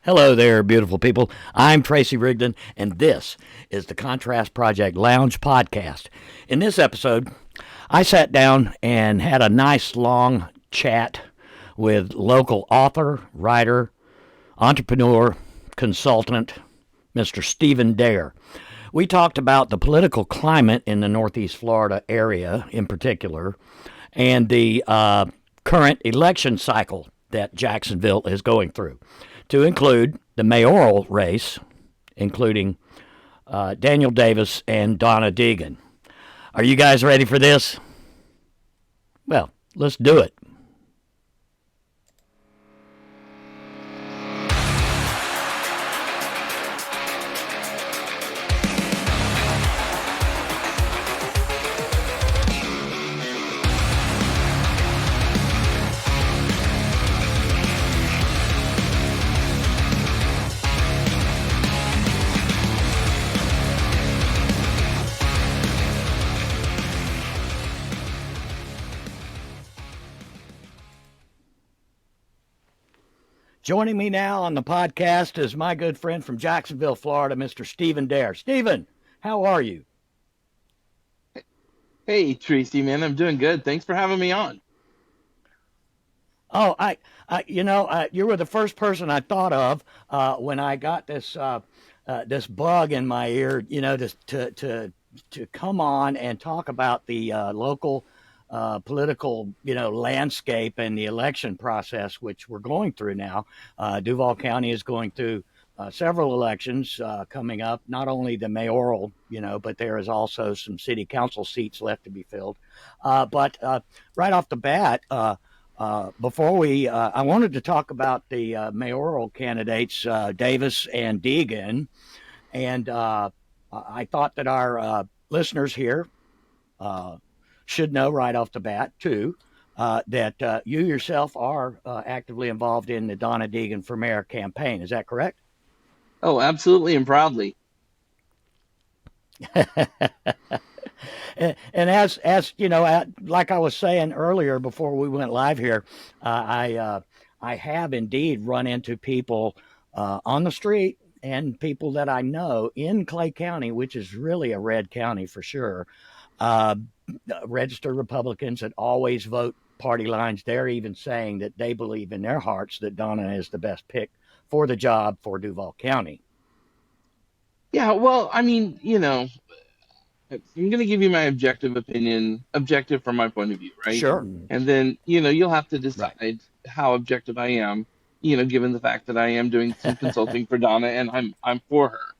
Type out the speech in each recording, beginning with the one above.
Hello there, beautiful people. I'm Tracy Rigdon, and this is the Contrast Project Lounge podcast. In this episode, I sat down and had a nice long chat with local author, writer, entrepreneur, consultant, Mr. Stephen Dare. We talked about the political climate in the Northeast Florida area in particular, and the current election cycle that Jacksonville is going through, to include the mayoral race, including Daniel Davis and Donna Deegan. Are you guys ready for this? Well, let's do it. Joining me now on the podcast is my good friend from Jacksonville, Florida, Mr. Stephen Dare. Stephen, how are you? Hey, Tracy, man, I'm doing good. Thanks for having me on. Oh, you were the first person I thought of when I got this bug in my ear. To come on and talk about the local political landscape and the election process, which we're going through now. Duval County is going through several elections coming up. Not only the mayoral, but there is also some city council seats left to be filled. But right off the bat. I wanted to talk about the mayoral candidates, Davis and Deegan, and I thought that our listeners here should know right off the bat, too, that you yourself are actively involved in the Donna Deegan for Mayor campaign. Is that correct? Oh, absolutely and proudly. And as you know, like I was saying earlier before we went live here, I have indeed run into people on the street and people that I know in Clay County, which is really a red county for sure. Uh, Registered Republicans that always vote party lines. They're even saying that they believe in their hearts that Donna is the best pick for the job for Duval County. Yeah, well, I mean, I'm going to give you my objective opinion, objective from my point of view, right? Sure. And then, you'll have to Right. decide how objective I am, given the fact that I am doing some consulting for Donna and I'm for her.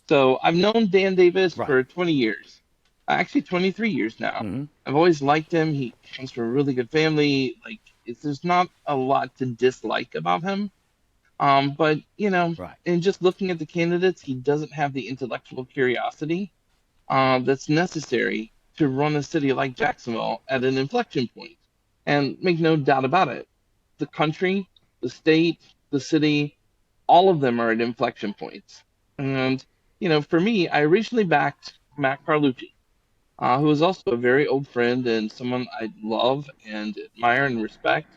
So I've known Dan Davis Right. for 20 years, actually 23 years now. Mm-hmm. I've always liked him. He comes from a really good family. Like, there's not a lot to dislike about him. But Right. in just looking at the candidates, he doesn't have the intellectual curiosity that's necessary to run a city like Jacksonville at an inflection point. And make no doubt about it, the country, the state, the city, all of them are at inflection points. And for me, I originally backed Matt Carlucci, who is also a very old friend and someone I love and admire and respect.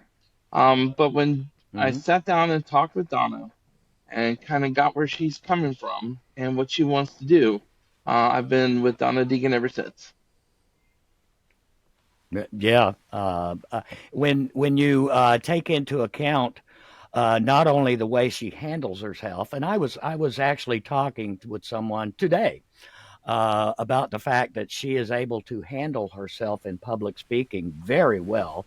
But when I Mm-hmm. sat down and talked with Donna and kind of got where she's coming from and what she wants to do, I've been with Donna Deegan ever since. Yeah. When you take into account not only the way she handles herself, and I was actually talking with someone today about the fact that she is able to handle herself in public speaking very well,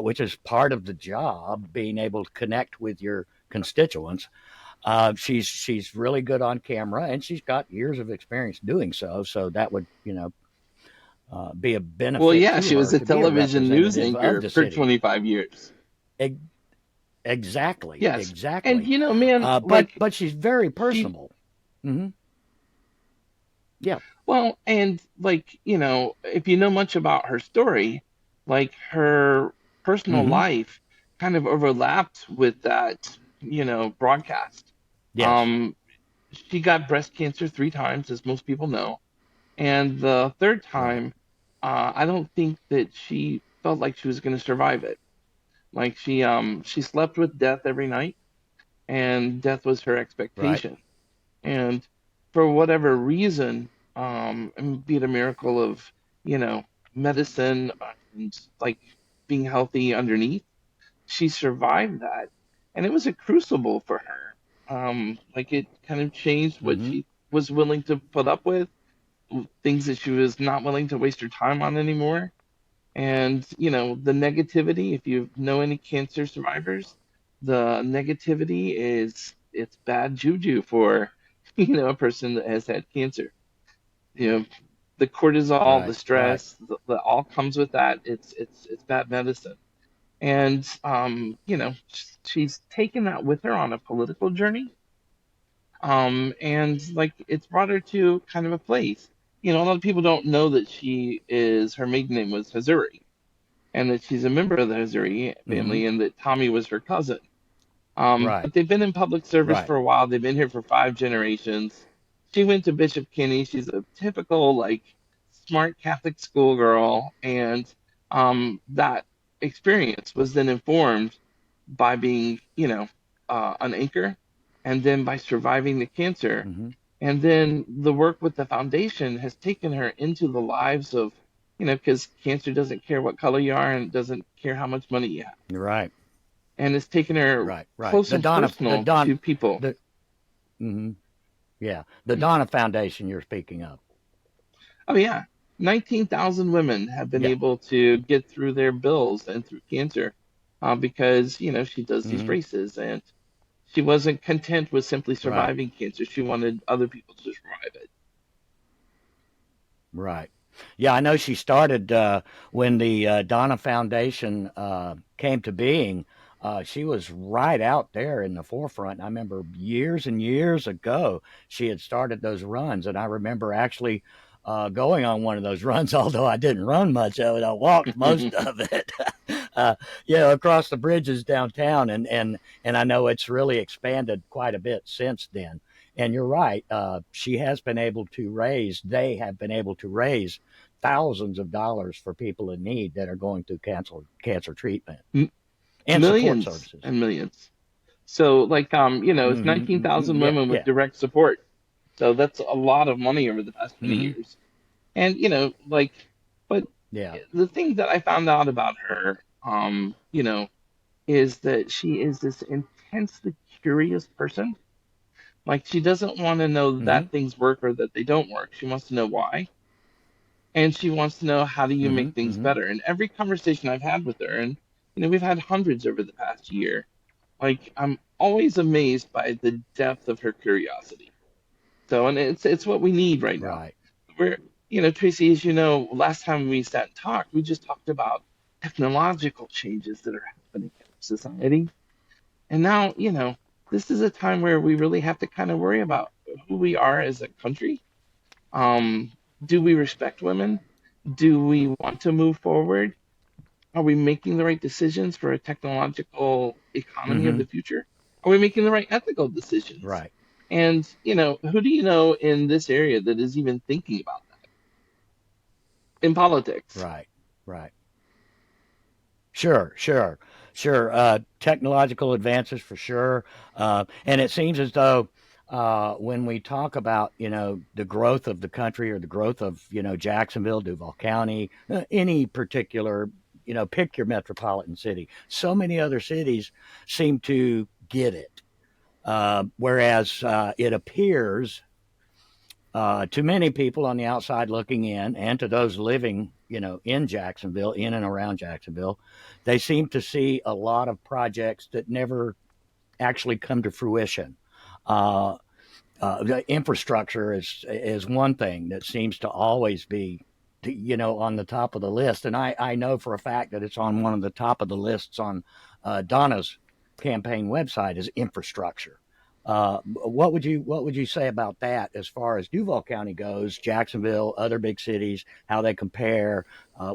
which is part of the job, being able to connect with your constituents. She's really good on camera, and she's got years of experience doing so. So that would be a Well, benefit yeah, to she was her a to be a television news representative of anchor the for city. 25 years. E- exactly, Yes. And, exactly. man, But like but she's very she, personable. Hmm. Yeah. well, and like, if you know much about her story, like her personal Hmm. life kind of overlapped with that, broadcast. Yes. Um, she got breast cancer 3 times, as most people know. And the third Right. time, I don't think that she felt like she was going to survive it. Like she slept with death every night, and death was her Right. expectation. And for whatever reason, and be it a miracle of, you know, medicine and like being healthy underneath, she survived that. And it was a crucible for her. Like it kind of changed what Mm-hmm. she was willing to put up with, things that she was not willing to waste her time on anymore. And, you know, the negativity, if you know any cancer survivors, the negativity is it's bad juju for, you know, a person that has had cancer. You know, the cortisol, the Right. Right. stress, the all comes with that. It's bad medicine. And you know, she's taken that with her on a political journey. And like it's brought her to kind of a place. You know, a lot of people don't know that her maiden name was Hazuri, and that she's a member of the Hazuri Mm-hmm. family, and that Tommy was her cousin. Right. But they've been in public service Right. for a while. They've been here for 5 generations. She went to Bishop Kinney. She's a typical, like, smart Catholic schoolgirl. And that experience was then informed by being, you know, an anchor, and then by surviving the cancer. Mm-hmm. And then the work with the foundation has taken her into the lives of, you know, because cancer doesn't care what color you are and it doesn't care how much money you have, You're right. and it's taken her Right. Right. close and personal to people. The mm-hmm. Yeah, the Donna Foundation you're speaking of. Oh yeah, 19,000 women have been Yeah. able to get through their bills and through cancer, because you know she does these Mm-hmm. races, and she wasn't content with simply Right. surviving cancer. She wanted other people to survive it. Right. Yeah, I know she started when the Donna Foundation came to being. She was right out there in the forefront. I remember years and years ago, she had started those runs, and I remember actually going on one of those runs. Although I didn't run much of it, I walked most of it. uh, across the bridges downtown, and I know it's really expanded quite a bit since then. And you're right. She has been able to raise. They have been able to raise thousands of dollars for people in need that are going through cancer treatment and support Millions services. and millions. So like you know, it's Mm-hmm, mm-hmm, 19,000 yeah, women with yeah. direct support. So that's a lot of money over the past 20 Mm-hmm, years. And you know, like, but yeah. the thing that I found out about her, you know, is that she is this intensely curious person. Like she doesn't want to know Mm-hmm, that things work or that they don't work. She wants to know why. And she wants to know how do you mm-hmm, make things mm-hmm. better. And every conversation I've had with her, and you know, we've had hundreds over the past year, like I'm always amazed by the depth of her curiosity. So, and it's what we need right now. Right. We're, you know, Tracy, as you know, last time we sat and talked, we just talked about technological changes that are happening in society. And now, you know, this is a time where we really have to kind of worry about who we are as a country. Um, do we respect women? Do we want to move forward? Are we making the right decisions for a technological economy of Mm-hmm. the future? Are we making the right ethical decisions? Right. And, you know, who do you know in this area that is even thinking about that in politics? Right. Right. Sure, sure, sure. Technological advances for sure, and it seems as though when we talk about the growth of the country or the growth of Jacksonville, Duval County, any particular pick your metropolitan city. So many other cities seem to get it, whereas it appears to many people on the outside looking in, and to those living, in Jacksonville, in and around Jacksonville, they seem to see a lot of projects that never actually come to fruition. Uh, the infrastructure is one thing that seems to always be, on the top of the list, and I know for a fact that it's on one of the top of the lists on Donna's campaign website is infrastructure. What would you say about that as far as Duval County goes, Jacksonville, other big cities, how they compare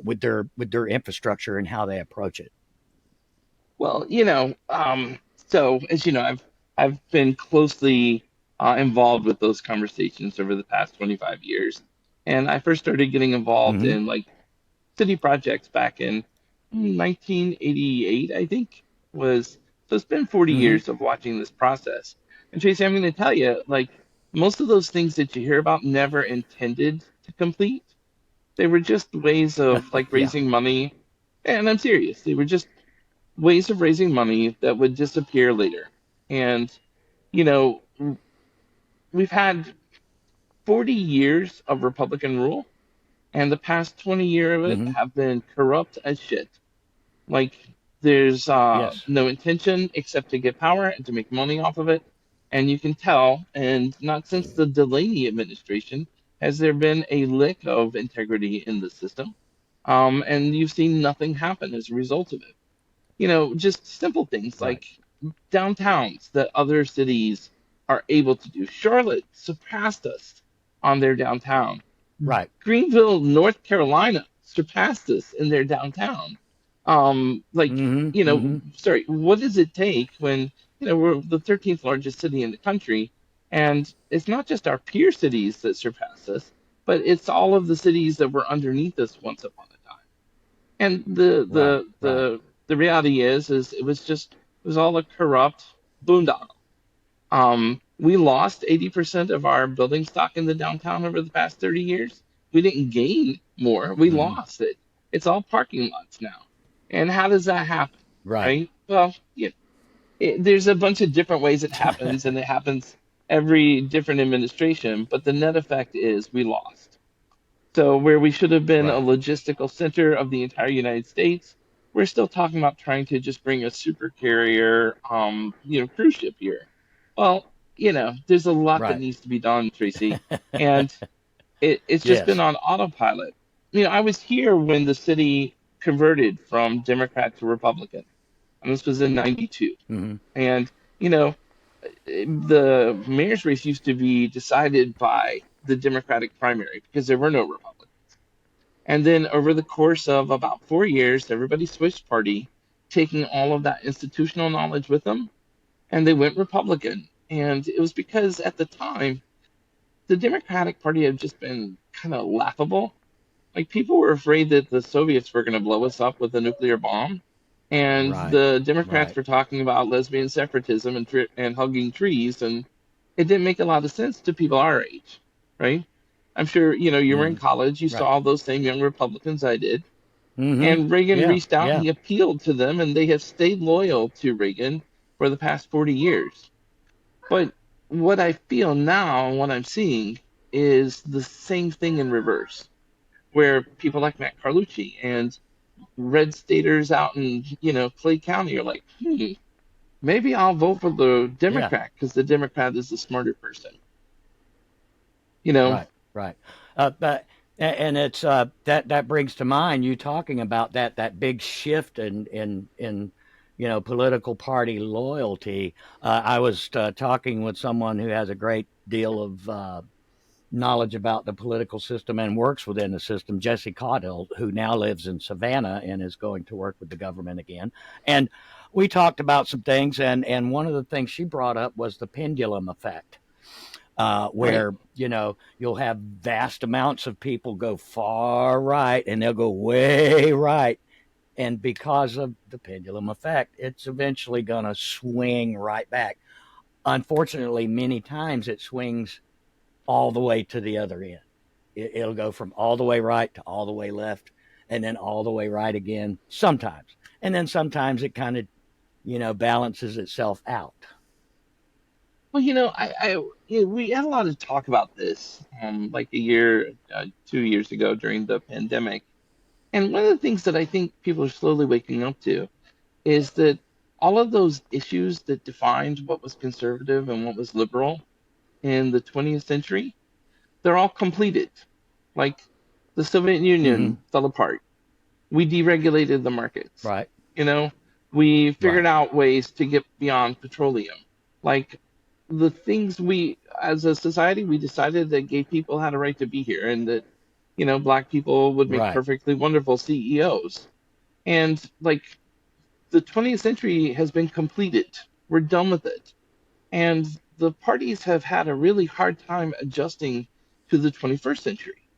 with their infrastructure and how they approach it? Well, you know, so as you know, I've been closely involved with those conversations over the past 25 years, and I first started getting involved Mm-hmm. in like city projects back in 1988, I think was So it's been 40 Mm-hmm. years of watching this process. And Tracy, I'm going to tell you, like, most of those things that you hear about never intended to complete. They were just ways of like Yeah. raising money. And I'm serious. They were just ways of raising money that would disappear later. And, you know, we've had 40 years of Republican rule, and the past 20 years of it Mm-hmm. have been corrupt as shit. Like there's Yes. no intention except to get power and to make money off of it. And you can tell, and not since the Delaney administration has there been a lick of integrity in the system. And you've seen nothing happen as a result of it. Just simple things Right. like downtowns that other cities are able to do. Charlotte surpassed us on their downtown. Right. Greenville, North Carolina surpassed us in their downtown. Like, Mm-hmm. Mm-hmm. sorry, what does it take when, we're the 13th largest city in the country, and it's not just our peer cities that surpass us, but it's all of the cities that were underneath us once upon a time. And the Right. the Right. the the reality is it was all a corrupt boondoggle. We lost 80% of our building stock in the downtown over the past 30 years. We didn't gain more. We Mm-hmm. lost it. It's all parking lots now. And how does that happen? Right. Right? Well, there's a bunch of different ways it happens, and it happens every different administration. But the net effect is we lost. So where we should have been a Right. logistical center of the entire United States, we're still talking about trying to just bring a super carrier, cruise ship here. Well, there's a lot that Right. needs to be done, Tracy, and it's just been Yes. on autopilot. I was here when the city converted from Democrat to Republican, and this was in '92. Mm-hmm. And you know, the mayor's race used to be decided by the Democratic primary because there were no Republicans. And then over the course of about 4 years, everybody switched party, taking all of that institutional knowledge with them, and they went Republican. And it was because at the time, the Democratic Party had just been kind of laughable. Like people were afraid that the Soviets were going to blow us up with a nuclear bomb, and Right. the Democrats Right. were talking about lesbian separatism and hugging trees, and it didn't make a lot of sense to people our age, right? I'm sure you were in Mm-hmm. college, you Right. saw those same young Republicans I did, Mm-hmm. and Reagan Yeah. reached out and Yeah. he appealed to them, and they have stayed loyal to Reagan for the past 40 years. But what I feel now and what I'm seeing is the same thing in reverse, where people like Matt Carlucci and red staters out in Clay County are like, maybe I'll vote for the Yeah. Democrat because the Democrat is the smarter person. You know, Right. Right. But and it's that brings to mind you talking about that big shift in political party loyalty. I was talking with someone who has a great deal of knowledge about the political system and works within the system, Jesse Caudill, who now lives in Savannah and is going to work with the government again. And we talked about some things, and one of the things she brought up was the pendulum effect, right? where you'll have vast amounts of people go far right and they'll go way right. And because of the pendulum effect, it's eventually going to swing right back. Unfortunately, many times it swings all the way to the other end. It'll go from all the way right to all the way left, and then all the way right again sometimes. And then sometimes it kind of, balances itself out. Well, we had a lot of talk about this, like a year, 2 years ago during the pandemic. And one of the things that I think people are slowly waking up to is that all of those issues that defined what was conservative and what was liberal in the 20th century, they're all completed. Like the Soviet Mm-hmm. Union fell apart. We deregulated the markets. Right. You know, we figured Right. out ways to get beyond petroleum. Like the things as a society, we decided that gay people had a right to be here and that, black people would make Right. perfectly wonderful CEOs. And like the 20th century has been completed. We're done with it. And the parties have had a really hard time adjusting to the 21st century.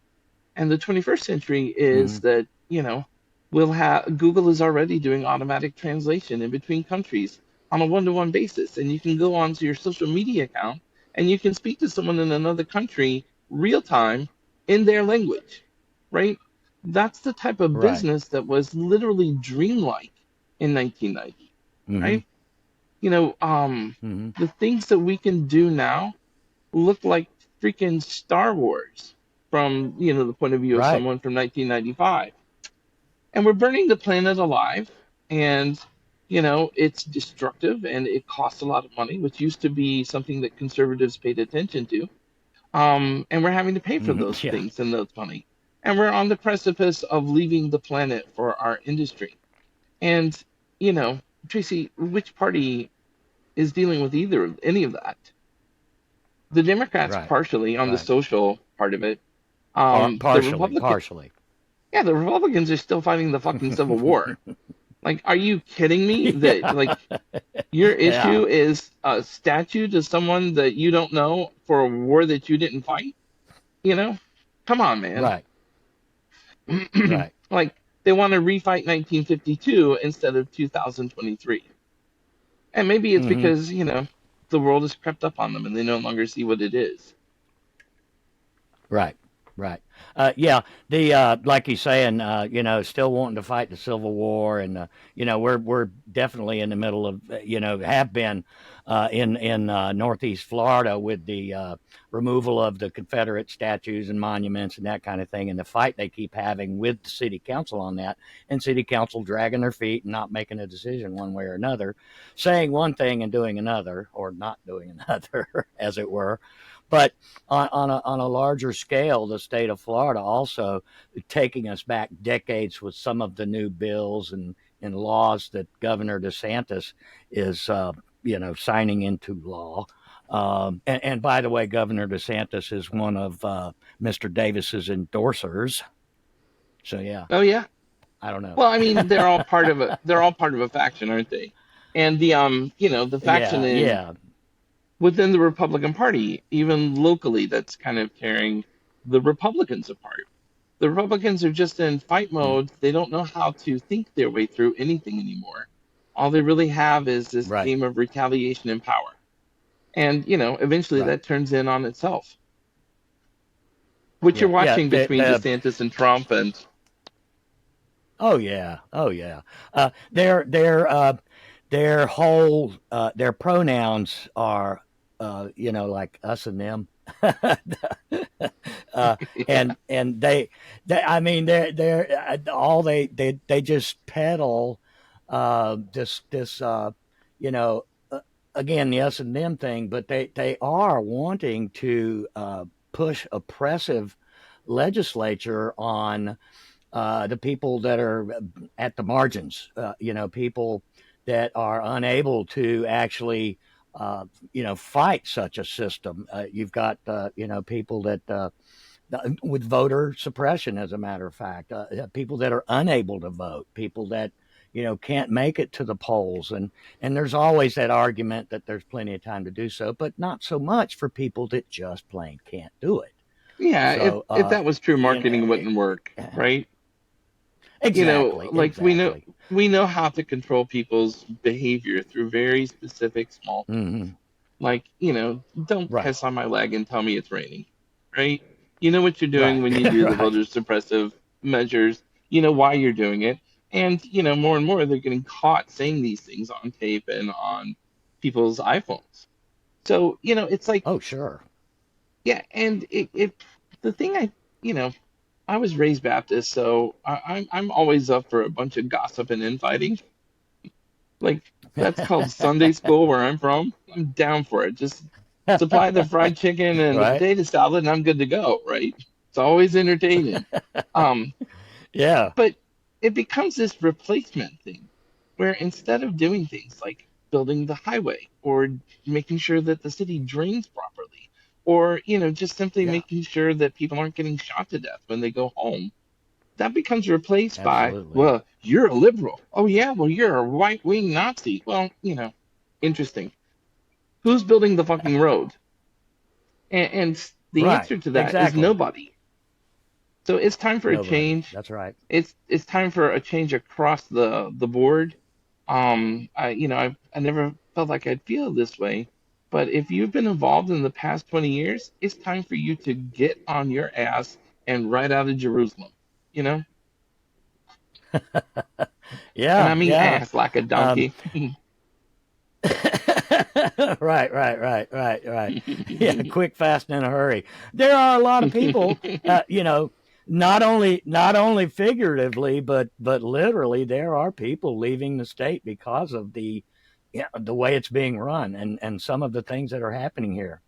And the 21st century is Mm-hmm. that, we'll have Google is already doing automatic translation in between countries. on a one-to-one basis, and you can go onto your social media account and you can speak to someone in another country real time in their language, right? That's the type of Right. business that was literally dreamlike in 1990, Mm-hmm. right? You know, Mm-hmm. the things that we can do now look like freaking Star Wars from, the point of view of Right. someone from 1995. And we're burning the planet alive, and it's destructive and it costs a lot of money, which used to be something that conservatives paid attention to. And we're having to pay for Mm-hmm. those Yeah. things and those money. And we're on the precipice of leaving the planet for our industry. And, you know, Tracy, which party is dealing with any of that? The Democrats Right. partially on the Right. social part of it. The Partially. Republican, Partially. yeah, the Republicans are still fighting the fucking Civil War. Like, are you kidding me that Yeah. like your Yeah. issue is a statue to someone that you don't know for a war that you didn't fight? You know? Come on, man. Right. Right. Like they want to refight 1952 instead of 2023. And maybe it's Mm-hmm. because, the world has crept up on them and they no longer see what it is. Right, right. Yeah, the like you saying, still wanting to fight the Civil War, and we're definitely in the middle of, have been in Northeast Florida with the removal of the Confederate statues and monuments and that kind of thing, and the fight they keep having with the city council on that, and city council dragging their feet and not making a decision one way or another, saying one thing and doing another, or not doing another, as it were. But on a larger scale, the state of Florida also taking us back decades with some of the new bills and laws that Governor DeSantis is, signing into law. And by the way, Governor DeSantis is one of Mr. Davis's endorsers. So yeah, Oh yeah. I don't know. Well, I mean, they're all part of a faction, aren't they? And the faction Yeah, in yeah, within the Republican Party, even locally, that's kind of tearing the Republicans apart. The Republicans are just in fight mm, mode. They don't know how to think their way through anything anymore. All they really have is this right, game of retaliation and power. And, eventually right. that turns in on itself. What you're Yeah, yeah. watching between DeSantis and Trump and Oh yeah, oh yeah. Their whole their pronouns are like us and them. uh, yeah, and I mean they're all they just peddle this you know again the us and them thing, but they are wanting to push oppressive legislature on the people that are at the margins, people that are unable to actually, fight such a system. You've got, people that, with voter suppression, as a matter of fact, people that are unable to vote, people that, can't make it to the polls. And there's always that argument that there's plenty of time to do so, but not so much for people that just plain can't do it. yeah. If So, if that was true, you know, marketing wouldn't work, right? exactly, Like exactly. we know how to control people's behavior through very specific small things. Hmm. Like, don't Right, piss on my leg and tell me it's raining, right? You know what you're doing right, when you do the right. voter suppressive measures. You know why you're doing it. And, more and more they're getting caught saying these things on tape and on people's iPhones. So, it's like, Oh, sure. yeah, and the thing you know, I was raised Baptist, so I'm always up for a bunch of gossip and infighting. Like that's called Sunday school where I'm from. I'm down for it. Just supply the fried chicken and the Right? potato salad, and I'm good to go. Right? It's always entertaining. Um, Yeah, but it becomes this replacement thing, where instead of doing things like building the highway or making sure that the city drains properly, or just simply yeah, making sure that people aren't getting shot to death when they go home, that becomes replaced by, absolutely. well, you're a liberal. Oh yeah, well you're a right wing Nazi. Well, interesting. Who's building the fucking road? And the Right, answer to that is exactly. nobody. So it's time for a Nobody. change. That's right. It's time for a change across the board. I never felt like I'd feel this way, but if you've been involved in the past 20 years, it's time for you to get on your ass and ride out of Jerusalem, you know? And I Yeah, mean yeah. ass like a Um, donkey. right. Yeah, quick, fast, and in a hurry. There are a lot of people, not only figuratively, but literally, there are people leaving the state because of the way it's being run and some of the things that are happening here.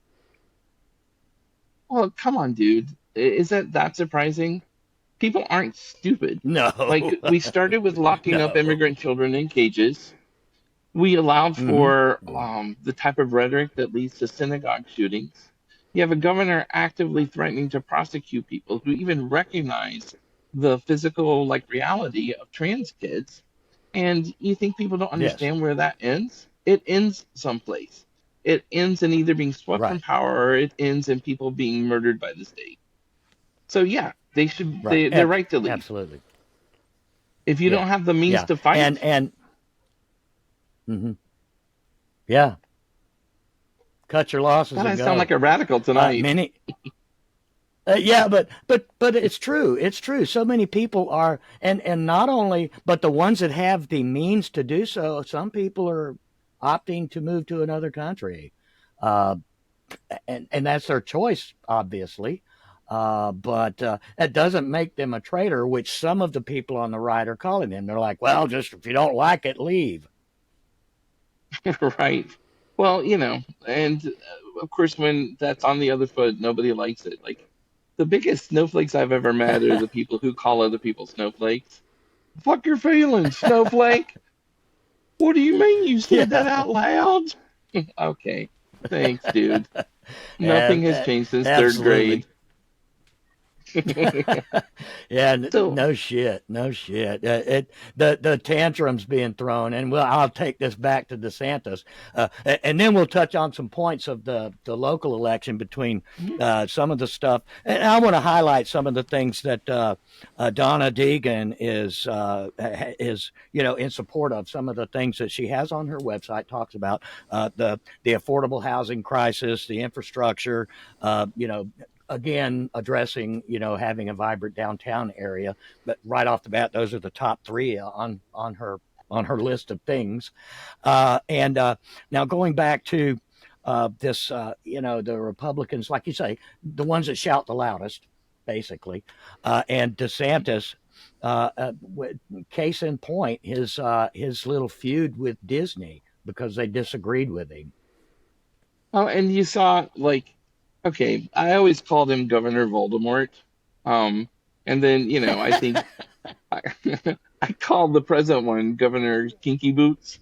Well, come on, dude. Is that surprising? People aren't stupid. Like, No, we started with locking up no. immigrant children in cages. We allowed Hmm. for the type of rhetoric that leads to synagogue shootings. You have a governor actively threatening to prosecute people who even recognize the physical, like, reality of trans kids. And you think people don't Yes, understand where that ends? It ends someplace. It ends in either being swept from right, power or it ends in people being murdered by the state. So yeah, right. they're right to leave. Absolutely. If you Yeah, don't have the means yeah. to And fight, and mhm, yeah, cut your losses God, I and sound like go. a radical tonight. Many Yeah, but it's true. It's true. So many people are, and not only, but the ones that have the means to do so. Some people are opting to move to another country, uh, and that's their choice, obviously. But that doesn't make them a traitor, which some of the people on the right are calling them. They're like, well, just if you don't like it, leave. Right. Well, and of course, when that's on the other foot, nobody likes it. Like, the biggest snowflakes I've ever met are the people who call other people snowflakes. Fuck your feelings, snowflake. What do you mean you said that Yeah, out loud? Okay. Thanks, dude. Nothing has changed since third absolutely. grade. Yeah, So, no shit, no shit. The tantrums being thrown, and well, I'll take this back to DeSantis, and then we'll touch on some points of the local election between some of the stuff, and I want to highlight some of the things that Donna Deegan is in support of. Some of the things that she has on her website talks about the affordable housing crisis, the infrastructure, again addressing having a vibrant downtown area, but right off the bat those are the top three on her list of things. And now going back to this the Republicans, like you say, the ones that shout the loudest basically, and DeSantis, case in point, his little feud with Disney because they disagreed with him. oh, and you saw, like, okay, I always called him Governor Voldemort. Um, and then, I think I, I called the present one Governor Kinky Boots.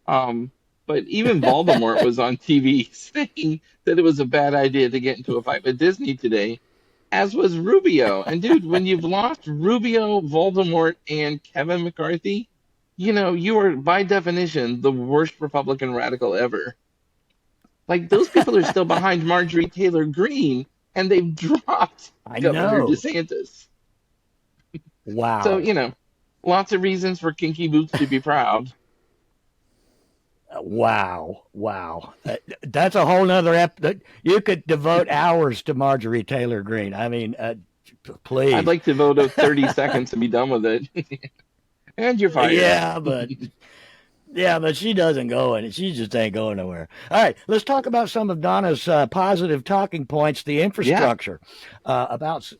Um, but even Voldemort was on TV saying that it was a bad idea to get into a fight with Disney today, as was Rubio. And dude, when you've lost Rubio, Voldemort, and Kevin McCarthy, you are by definition the worst Republican radical ever. Like, those people are still behind Marjorie Taylor Greene, and they've dropped I Governor know. DeSantis. So, Wow. lots of reasons for Kinky Boots to be proud. Wow. That's a whole nother you could devote hours to Marjorie Taylor Greene. I mean, I'd please. like to vote of 30 seconds and be done with it. And you're fired. Yeah, but she doesn't go and she just ain't going nowhere. All right, let's talk about some of Donna's positive talking points. The Yeah, infrastructure, about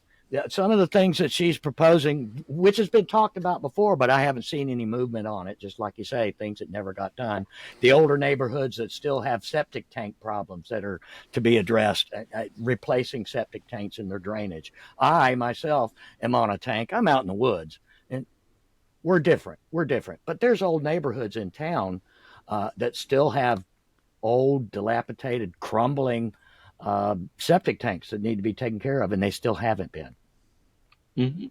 some of the things that she's proposing, which has been talked about before, but I haven't seen any movement on it. Just like you say, things that never got done. The older neighborhoods that still have septic tank problems that are to be addressed, replacing septic tanks in their drainage. I myself am on a tank. I'm out in the woods, and we're different, but there's old neighborhoods in town that still have old, dilapidated, crumbling septic tanks that need to be taken care of, and they still haven't been. hmm.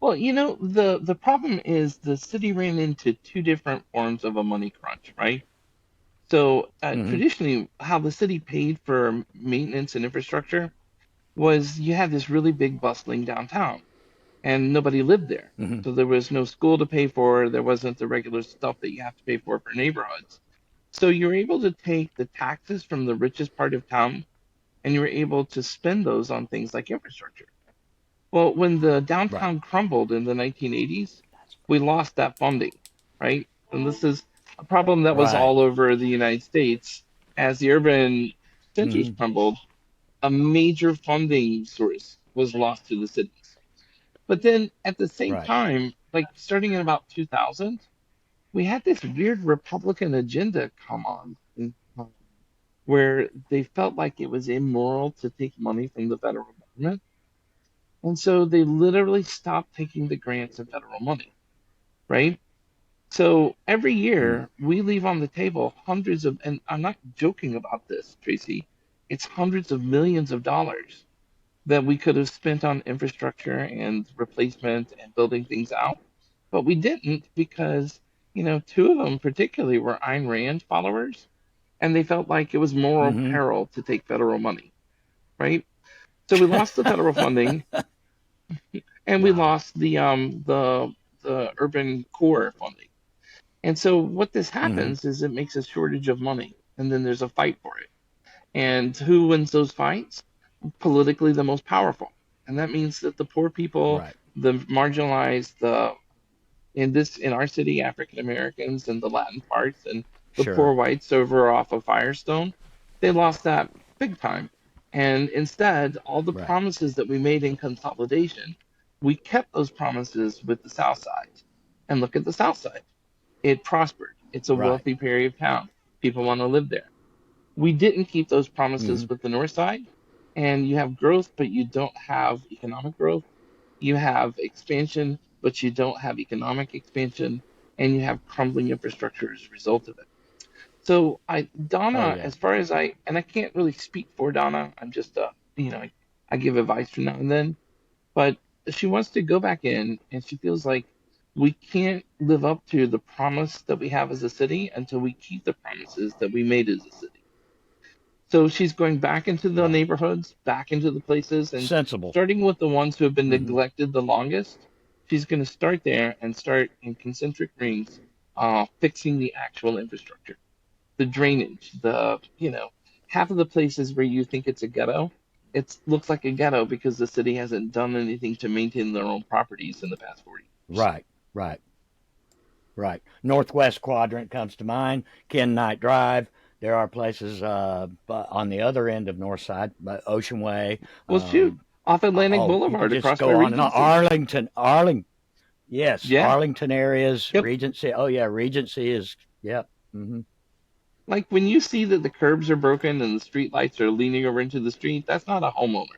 Well, the problem is the city ran into two different forms of a money crunch, right? So, Hmm. traditionally, how the city paid for maintenance and infrastructure was you had this really big bustling downtown. and nobody lived there. Mm-hmm. So there was no school to pay for. There wasn't the regular stuff that you have to pay for neighborhoods. So you're able to take the taxes from the richest part of town and you're able to spend those on things like infrastructure. Well, when the Right. downtown crumbled in the 1980s, we lost that funding, right? And this is a problem that was Right. all over the United States. As the urban centers Mm-hmm. crumbled, a major funding source was lost to the cities. But then at the same Right. time, like starting in about 2000, we had this weird Republican agenda come on where they felt like it was immoral to take money from the federal government. And so they literally stopped taking the grants and federal money, right? So every Mm-hmm. year we leave on the table hundreds of, and I'm not joking about this, Tracy, it's hundreds of millions of dollars that we could have spent on infrastructure and replacement and building things out. But we didn't because, two of them particularly were Ayn Rand followers, and they felt like it was moral Mm-hmm. peril to take federal money, right? So we lost the federal funding and we Wow. lost the urban core funding. And so what this Mm-hmm. happens is it makes a shortage of money, and then there's a fight for it. And who wins those fights? Politically, the most powerful. And that means that the poor people, Right. the marginalized, the in our city, African Americans and the Latin parts and the poor Sure. whites over off of Firestone, they lost that big time. And instead, all the Right. promises that we made in consolidation, we kept those promises with the South Side. And look at the South Side. It prospered. It's a Right. wealthy area of town. People want to live there. We didn't keep those Mm-hmm. promises with the North Side, and you have growth, but you don't have economic growth. You have expansion, but you don't have economic expansion, and you have crumbling infrastructure as a result of it. So Oh Donna, yeah. as far as and I can't really speak for Donna. I'm just I give advice from now and then, but she wants to go back in, and she feels like we can't live up to the promise that we have as a city until we keep the promises that we made as a city. So she's going back into the Right. neighborhoods, back into the places, and Sensible. starting with the ones who have been Mm-hmm. neglected the longest. She's going to start there and start in concentric rings, fixing the actual infrastructure, the drainage, half of the places where you think it's a ghetto, it looks like a ghetto because the city hasn't done anything to maintain their own properties in the past 40 years. Right. Right. Right. Northwest quadrant comes to mind. Ken Knight Drive. There are places on the other end of North Side, Ocean Way. Well, shoot, Um, off Atlantic you could Boulevard just across by go on and on. Regency. Yes, Yeah, Arlington areas, yep. Regency. Oh yeah, Regency is. Yep. Mm-hmm. Like when you see that the curbs are broken and the street lights are leaning over into the street, that's not a homeowner,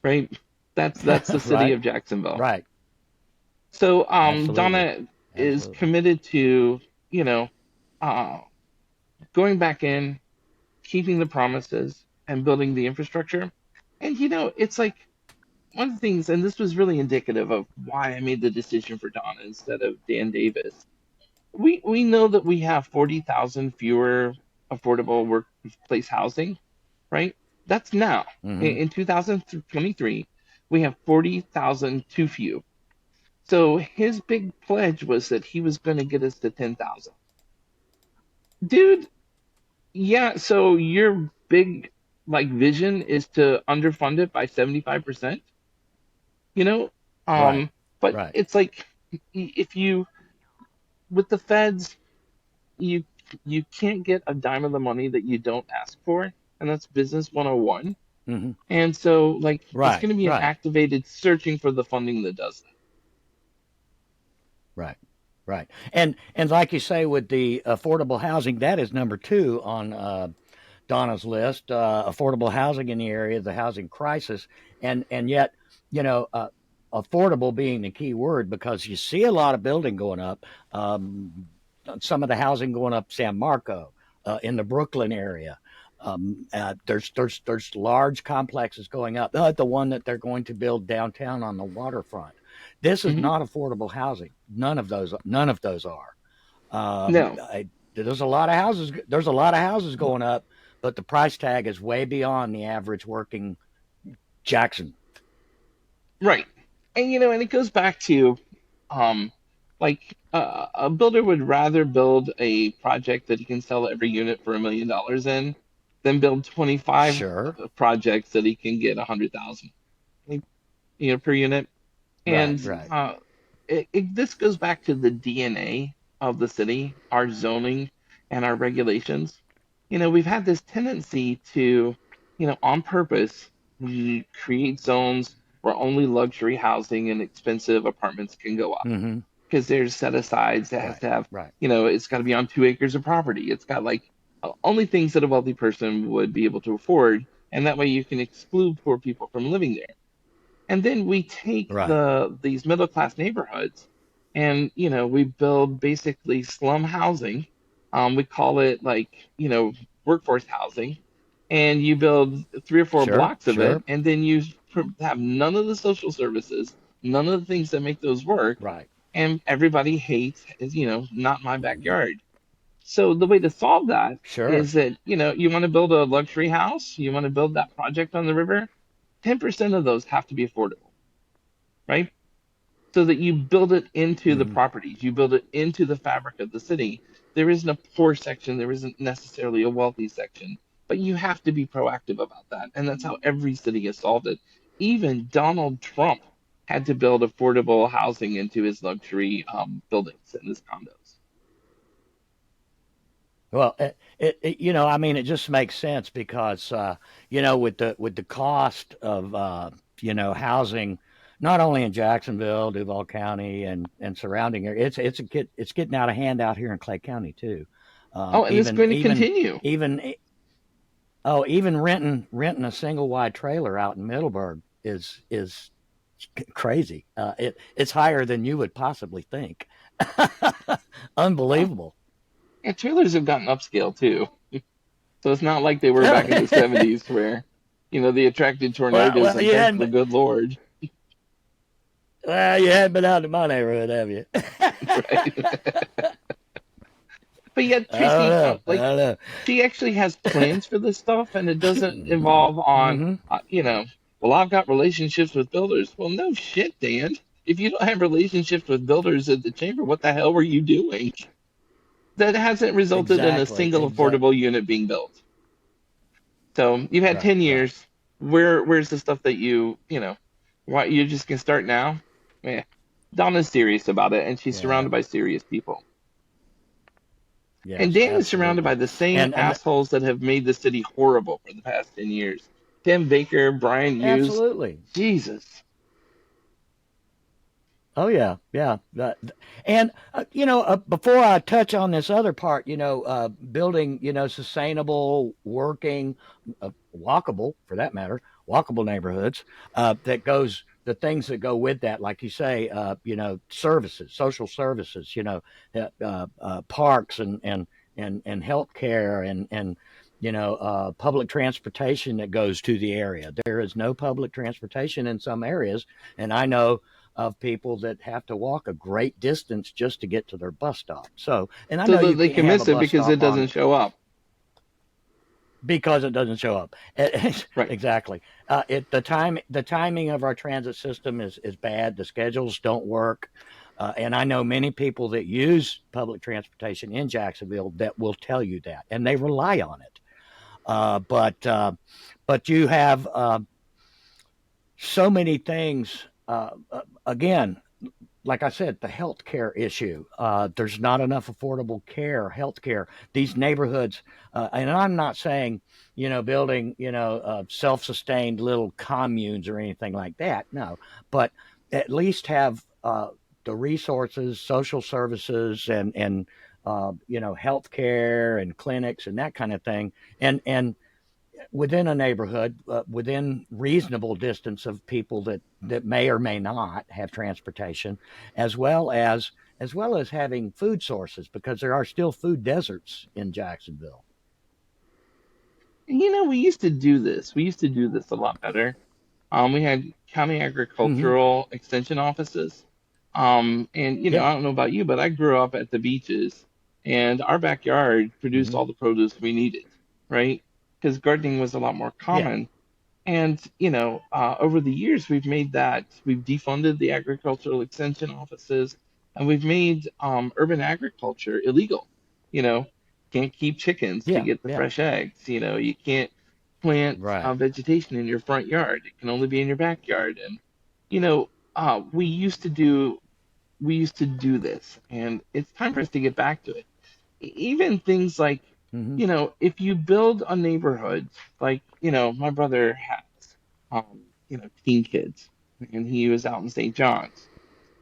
right? That's the city Right. of Jacksonville. Right. So Absolutely. Donna is Absolutely. committed to, uh, going back in, keeping the promises, and building the infrastructure. And it's like one of the things, and this was really indicative of why I made the decision for Donna instead of Dan Davis. We know that we have 40,000 fewer affordable workplace housing, right? That's now. Mm-hmm. In 2023, we have 40,000 too few. So his big pledge was that he was going to get us to 10,000. Dude, yeah, so your big vision is to underfund it by 75%, you know? Right. Um, but Right. it's like if you with the feds, you you can't get a dime of the money that you don't ask for, and that's business 101. Mm-hmm. And so it's Right. going to be an Right. activated searching for the funding that does that. Right. Right. And like you say, with the affordable housing, that is number two on Donna's list. Affordable housing in the area, the housing crisis, and yet, you know, affordable being the key word because you see a lot of building going up. Some of the housing going up San Marco, in the Brooklyn area. There's large complexes going up. The one that they're going to build downtown on the waterfront. This is Hmm. not affordable housing. None of those are. No, There's a lot of houses. There's a lot of houses going up, but the price tag is way beyond the average working Jackson. right. and it goes back to um, a builder would rather build a project that he can sell every unit for $1 million in than build 25 Sure. projects that he can get 100,000, per unit. Right. And Right. this goes back to the DNA of the city, our zoning and our regulations. We've had this tendency to, on purpose, we create zones where only luxury housing and expensive apartments can go up Mm-hmm. because there's set asides that has Right. to have, Right. it's got to be on 2 acres of property. It's got like only things that a wealthy person would be able to afford. And that way you can exclude poor people from living there. And then we take Right. these middle class neighborhoods and we build basically slum housing. We call it like, workforce housing. And you build 3 or 4 Sure. blocks of it, Sure. and then you have none of the social services, none of the things that make those work, Right. and everybody hates is, not my backyard. So the way to solve that Sure. is that, you want to build a luxury house, you want to build that project on the river, 10% of those have to be affordable, right? So that you build it into the Mm-hmm. properties, you build it into the fabric of the city. There isn't a poor section, there isn't necessarily a wealthy section, but you have to be proactive about that. And that's how every city has solved it. Even Donald Trump had to build affordable housing into his luxury buildings and his condos. Well, I mean, it just makes sense because, with the cost of, housing, not only in Jacksonville, Duval County, and surrounding areas, it's getting out of hand out here in Clay County too. Oh, and it's Even going to even continue. even even renting a single wide trailer out in Middleburg is crazy. It's higher than you would possibly think. Oh, Unbelievable. and trailers have gotten upscale too. So it's not like they were back in the 70s where, they attracted tornadoes Well, and thanked the good Lord, you hadn't been out in my neighborhood, have you? right? But yet, I don't Tracy, know. I like, don't know. she actually has plans for this stuff, and it doesn't involve on, Mm-hmm. well, I've got relationships with builders. Well, no shit, Dan. If you don't have relationships with builders at the chamber, what the hell were you doing? That hasn't resulted in a Exactly. single affordable unit being built. So you've had Right. 10 Right. years. Where's the stuff that why you just can start now? Yeah. Donna's serious about it, and she's Yeah. surrounded by serious people. And Yes. Dan is surrounded by Absolutely. the same And assholes that have made the city horrible for the past 10 years. Tim Baker, Brian Hughes. absolutely. Jesus. Oh yeah, yeah. And before I touch on this other part, building, sustainable, working, walkable for that matter, walkable neighborhoods. That goes the things that go with that, like you say, services, social services, parks and healthcare and public transportation that goes to the area. There is no public transportation in some areas, and I know of people that have to walk a great distance just to get to their bus stop. So, and I So know that you they can't can have a miss it bus because it stop doesn't on show up. because it doesn't show up. Right. Exactly. The timing of our transit system is bad. The schedules don't work. And I know many people that use public transportation in Jacksonville that will tell you that, and they rely on it. But you have so many things. Again, like I said, the healthcare issue. There's not enough affordable care, healthcare. These neighborhoods, and I'm not saying, building, self-sustained little communes or anything like that. No, but at least have the resources, social services, and healthcare and clinics and that kind of thing, and within a neighborhood, within reasonable distance of people that may or may not have transportation, as well as having food sources because there are still food deserts in Jacksonville. And we used to do this. We used to do this a lot better. We had county Mm-hmm. agricultural extension offices. And Yeah. I don't know about you, but I grew up at the beaches, and our backyard produced Mm-hmm. all the produce we needed, right? Because gardening was a lot more Yeah. common. And, over the years, we've defunded the agricultural extension offices, and we've made urban agriculture illegal. You know, can't keep chickens to Yeah, get the yeah. fresh eggs. You can't plant Right. vegetation in your front yard. It can only be in your backyard. And, you know, uh, we used to do we used to do this, and it's time for us to get back to it. Even things like, Mm-hmm. if you build a neighborhood, like, my brother has, teen kids, and he was out in St. John's.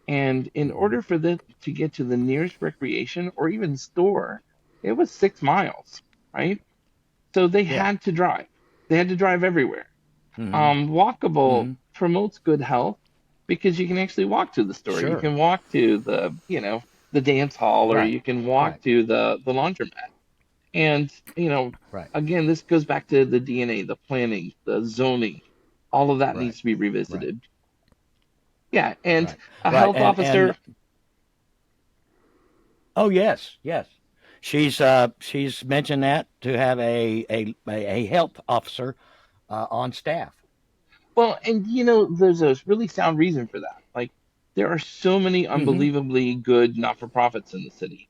And in Mm-hmm. order for them to get to the nearest recreation or even store, it was 6 miles, right? So they Yeah. had to drive. They had to drive everywhere. Mm-hmm. Walkable Mm-hmm. promotes good health because you can actually walk to the store. You Sure. can walk to the dance hall, or Right. you can walk Right. to the laundromat. And, Right. again, this goes back to the DNA, the planning, the zoning. All of that Right. needs to be Right. revisited. Yeah, and Right. a Right. health And officer. oh yes, yes. She's mentioned that to have a health officer on staff. Well, and there's a really sound reason for that. Like, there are so many Mm-hmm. unbelievably good not-for-profits in the city,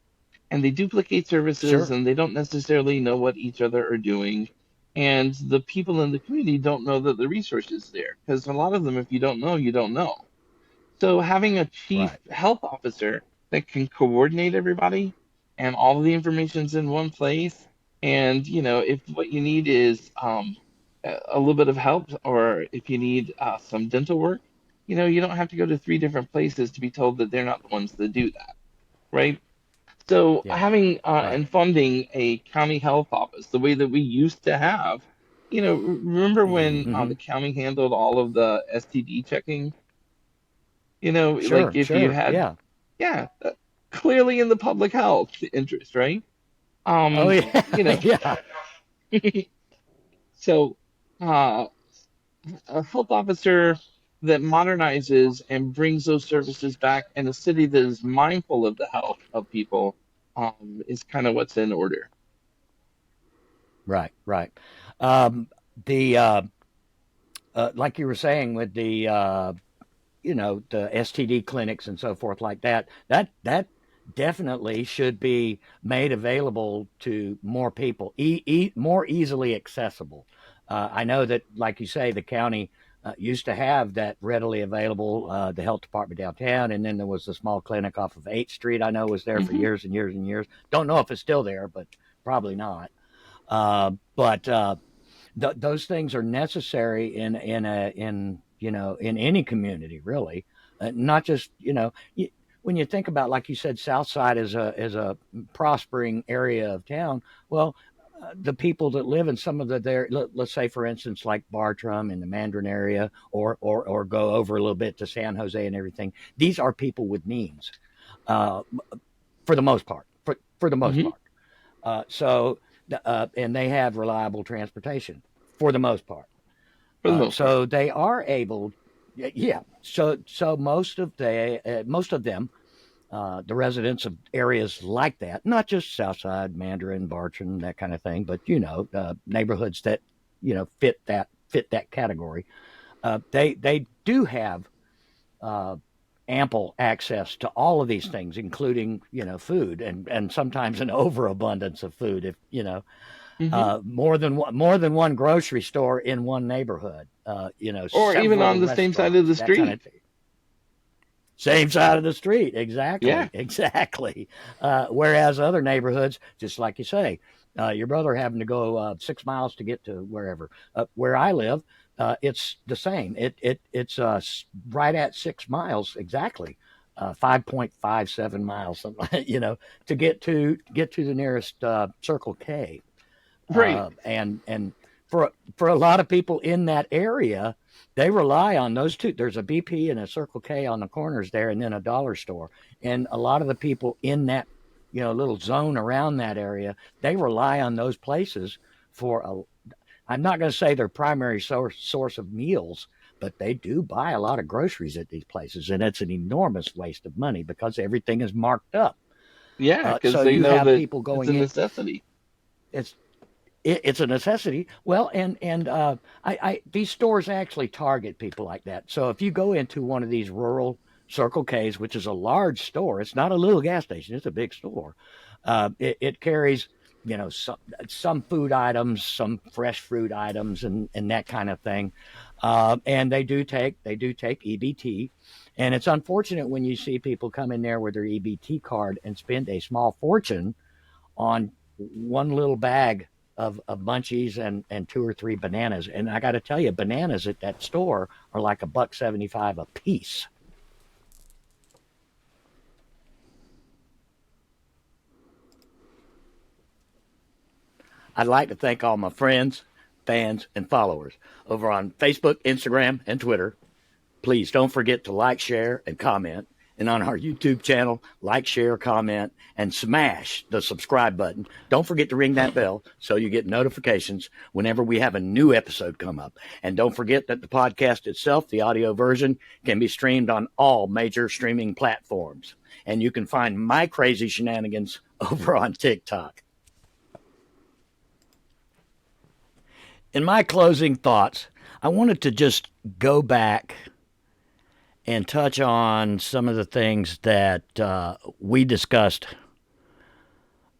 and they duplicate services, Sure. and they don't necessarily know what each other are doing. And the people in the community don't know that the resources there, because a lot of them, if you don't know, you don't know. So having a chief Right. health officer that can coordinate everybody, and all of the information's in one place, and if what you need is a little bit of help, or if you need some dental work, you don't have to go to three different places to be told that they're not the ones that do that, right? So Yeah. having Right. and funding a county health office the way that we used to have, remember when Mm-hmm. the county handled all of the STD checking? Like, Sure. if you Sure. had, Yeah. yeah, clearly in the public health interest, right? Oh Um, yeah. you know, Yeah. so uh, a health officer that modernizes and brings those services back in a city that is mindful of the health of people, is kind of what's in order. Right. Right. Um, the like you were saying with the the STD clinics and so forth like that. That definitely should be made available to more people, more easily accessible. I know that, like you say, the county used to have that readily available. The health department downtown, and then there was a small clinic off of 8th Street. I know was there for Hmm. years and years and years. Don't know if it's still there, but probably not. But those things are necessary in any community really, not just when you think about, like you said, South Side is a prospering area of town. Well, the people that live in some of let's say for instance like Bartram in the Mandarin area, or go over a little bit to San Jose and everything. These are people with means, uh, for the most part. For the most Hmm. part, so, and they have reliable transportation for the most part. For the most part. So they are able, yeah. So most of them, the residents of areas like that, not just Southside, Mandarin, Bartram, that kind of thing, but neighborhoods that fit that category. They do have uh, ample access to all of these things, including food, and sometimes an overabundance of food. If Hmm. more than one grocery store in one neighborhood, Or even several on the same side of restaurants, the that kind street. of thing. Same side of the street, Yeah. exactly, exactly. Whereas other neighborhoods, just like you say, your brother having to go 6 miles to get to wherever. Where I live, it's the same. It's right at 6 miles exactly, 5.57 miles, something to get to the nearest Circle K. Right. And for a lot of people in that area, they rely on those two. There's a BP and a Circle K on the corners there, and then a dollar store. And a lot of the people in that little zone around that area, they rely on those places for a. I'm not going to say their primary source of meals, but they do buy a lot of groceries at these places, and it's an enormous waste of money because everything is marked up. Yeah, because So they you know have that people it's a going in. necessity. It's it's a necessity. Well, these stores actually target people like that. So if you go into one of these rural Circle K's, which is a large store, it's not a little gas station; it's a big store. It carries, some food items, some fresh fruit items, and that kind of thing. And they do take EBT, and it's unfortunate when you see people come in there with their EBT card and spend a small fortune on one little bag of munchies and two or three bananas. And I got to tell you, bananas at that store are like $1.75 a piece. I'd like to thank all my friends, fans, and followers over on Facebook, Instagram, and Twitter. Please don't forget to like, share, and comment. And on our YouTube channel, like, share, comment, and smash the subscribe button. Don't forget to ring that bell so you get notifications whenever we have a new episode come up. And don't forget that the podcast itself, the audio version, can be streamed on all major streaming platforms. And you can find my crazy shenanigans over on TikTok. In my closing thoughts, I wanted to just go back and touch on some of the things that we discussed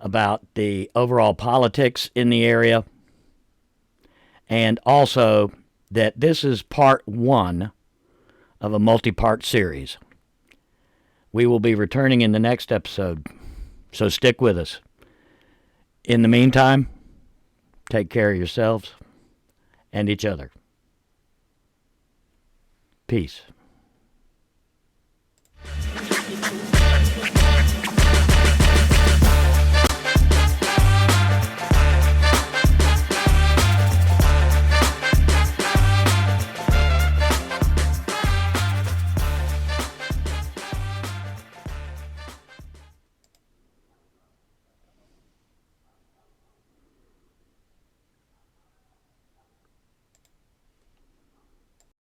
about the overall politics in the area, and also that this is part one of a multi-part series. We will be returning in the next episode, so stick with us. In the meantime, take care of yourselves and each other. Peace.